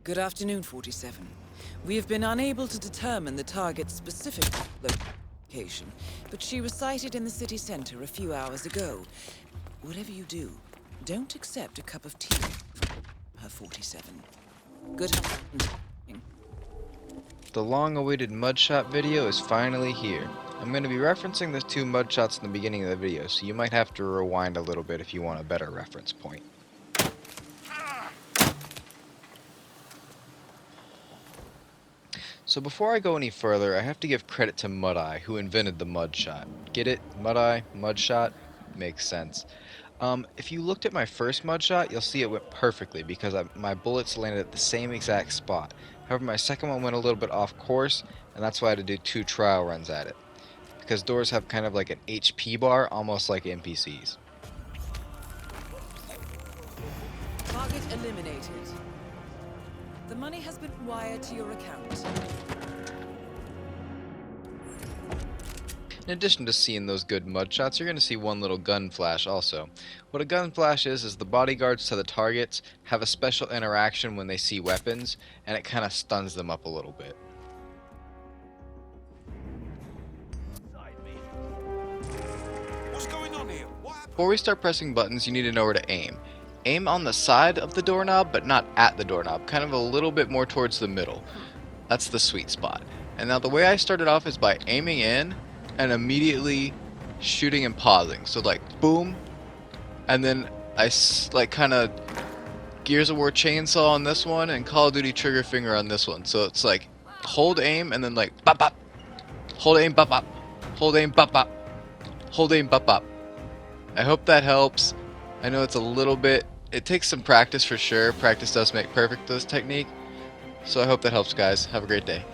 Good afternoon, 47. We have been unable to determine the target's specific location, but she was sighted in the city center a few hours ago. Whatever you do, don't accept a cup of tea from her, 47. Good hunting. The long-awaited Mudshot video is finally here. I'm going to be referencing the two Mudshots in the beginning of the video, so you might have to rewind a little bit if you want a better reference point. So before I go any further, I have to give credit to Mud-Eye, who invented the Mudshot. Get it? Mud-Eye? Mudshot? Makes sense. If you looked at my first Mudshot, you'll see it went perfectly because my bullets landed at the same exact spot. However, my second one went a little bit off course, and that's why I had to do 2 trial runs at it. Because doors have kind of like an HP bar, almost like NPCs. Target eliminated. The money has been wired to your account. In addition to seeing those good Mudshots, you're going to see one little gun flash also. What a gun flash is the bodyguards to the targets have a special interaction when they see weapons, and it kind of stuns them up a little bit. What's going on here? Before we start pressing buttons, you need to know where to aim. Aim on the side of the doorknob, but not at the doorknob, kind of a little bit more towards the middle. That's the sweet spot. And now the way I started off is by aiming in and immediately shooting and pausing. So like boom, and then I like kind of Gears of War chainsaw on this one and Call of Duty trigger finger on this one. So it's like hold aim and then like bop bop, hold aim bop bop, hold aim bop bop, hold aim bop bop. I hope that helps. I know it's a little bit, it takes some practice for sure. Practice does make perfect, this technique. So I hope that helps, guys. Have a great day.